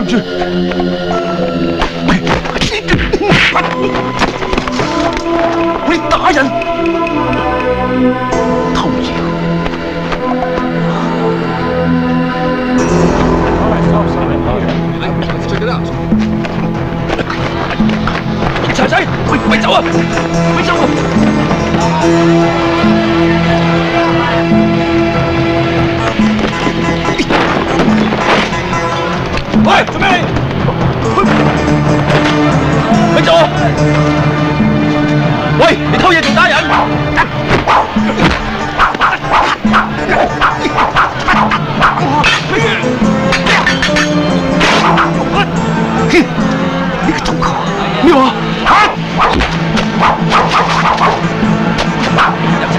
住！你打人！偷嘢！柴仔，咪走啊！咪走啊！喂，做咩？咪走啊！喂，你偷嘢仲打人？你個中國咩話？飲茶。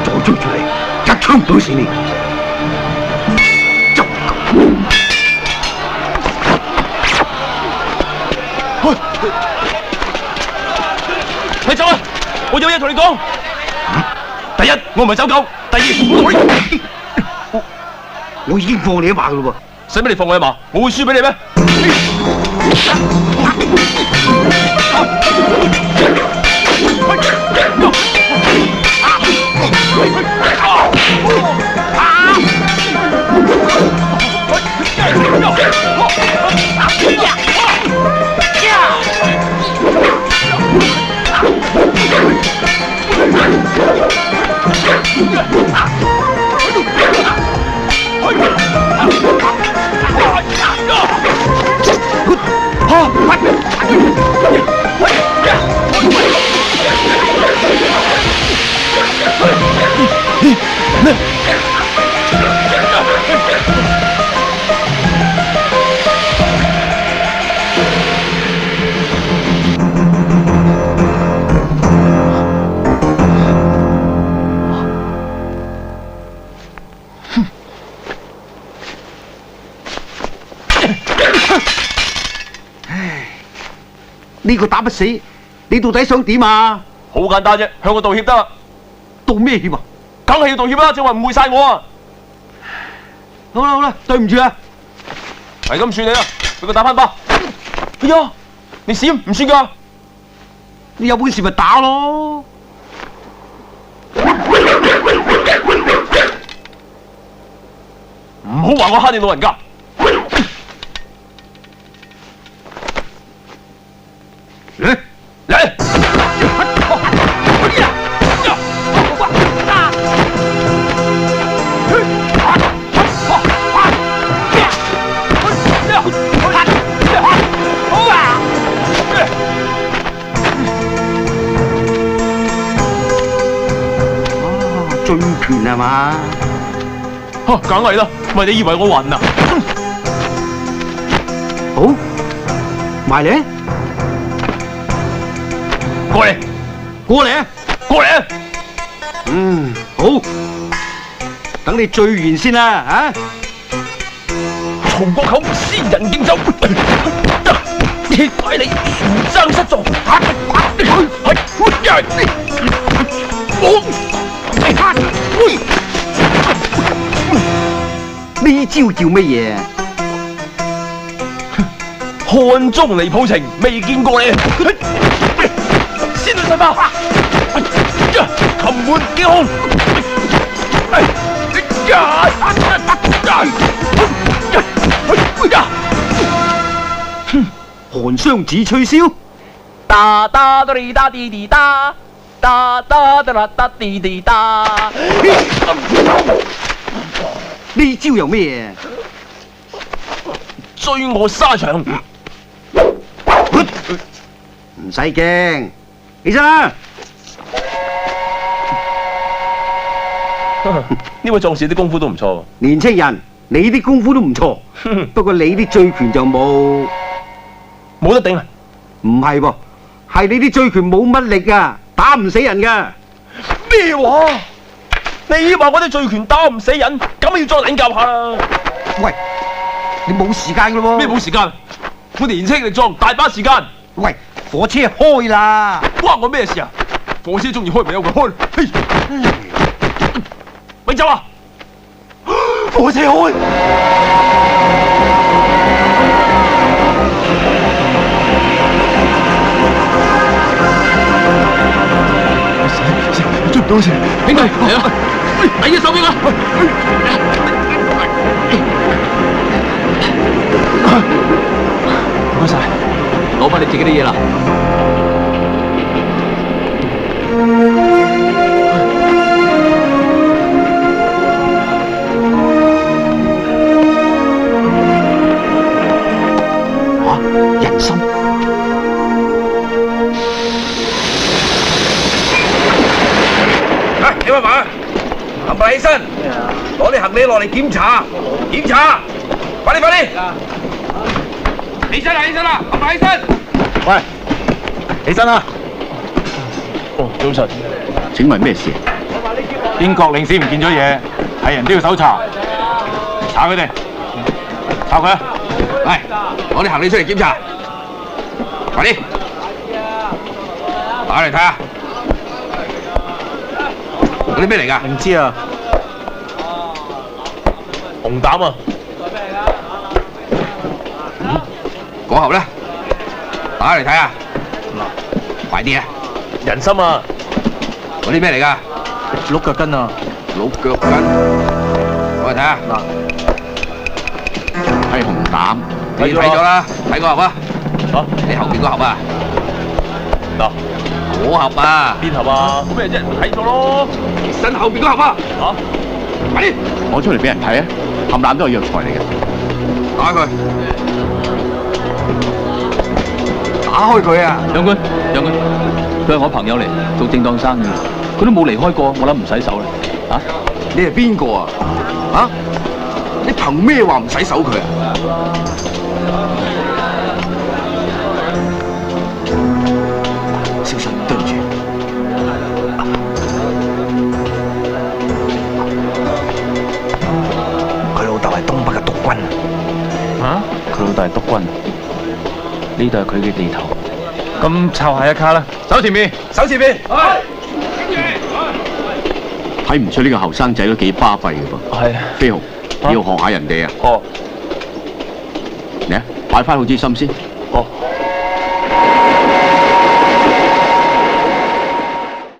再追住你，一槍懟死你！走！你走啊！我有嘢同你講。第一，我唔係走狗；第二，我已經放你一馬噶啦喎。使乜你放我一馬？我會輸俾你咩？呢個打不死，你到底想點啊？好簡單啫，向我道歉得啦。道咩歉啊？梗係要道歉啦，正話誤會晒我啊！好啦好啦，對唔住啊，係咁算你啦，俾佢打翻巴。哎呀，你閃唔算噶，你有本事咪打咯。唔好話我蝦你老人家。嚟嚟！醉拳係嘛？嚇，梗係啦，咪你以為我暈啊？好，埋嚟。過嚟，過嚟啊！過嚟啊！好，等你醉完先啦，啊！曹國口仙人競走，鐵拐你全爭失狀，呢招叫乜嘢？漢中離譜情，未見過你。仙女神炮，擒換幾空，韓雙子吹簫。哒哒哒哩哒滴滴哒，哒哒哒啦哒滴滴哒。呢招又咩？追我沙場。唔使驚，起身啦！呢位壯士啲功夫都唔錯。年青人，你啲功夫都唔錯，不過你啲醉拳就冇得頂啊！唔係噃，係你啲醉拳冇乜力啊，打唔死人噶。咩話？你話我啲醉拳打唔死人，咁要再領教下啦。喂，你冇時間噶咯喎。咩冇時間？我年青力壯，大把時間。喂，火車開啦！關我咩事啊？火車中意開咪有佢開。嘿，咪走啊！火車開。追唔到先，兄弟嚟啊！遞隻手俾我。唔該晒，攞翻你自己啲嘢啦。人參。你乜話？冚唪唥起身，攞啲行李落嚟檢查，檢查，快啲快啲！起身啦起身啦，冚唪唥起身！喂，起身啦！哦，早晨。請問咩事？英國領事唔見咗嘢，係人都要搜查，查佢哋，查佢啊！嚟，攞啲行李出嚟檢查，快啲！打嚟睇下，嗰啲咩嚟㗎？唔知啊，紅膽啊！嗰盒咧，打嚟睇下，快啲啊！人參啊！嗰啲咩嚟㗎？鹿腳筋啊，鹿腳筋，我嚟睇下。係紅膽。你睇咗啦，睇個盒啊！嚇，你後邊個盒啊？嗱，嗰盒啊！邊盒啊？咩啫？睇咗咯。身後邊個盒啊！嚇，快啲攞出嚟俾人睇啊！冚唪唥都係藥材嚟嘅。打佢！打開佢啊！長官，佢係我朋友嚟，做正當生意，佢都冇離開過，我諗唔洗手啦。嚇，你係邊個啊？啊？你憑咩話唔洗手佢啊？小心，對唔住。佢老豆係東北嘅督軍啊！佢老豆係督軍，呢度係佢嘅地頭。咁抄下一卡啦，手前面。手前邊。睇唔出呢個後生仔都幾巴閉嘅噃。係啊，飛鴻，你要學下人哋啊！哦，嚟啊，擺翻好支心先。哦。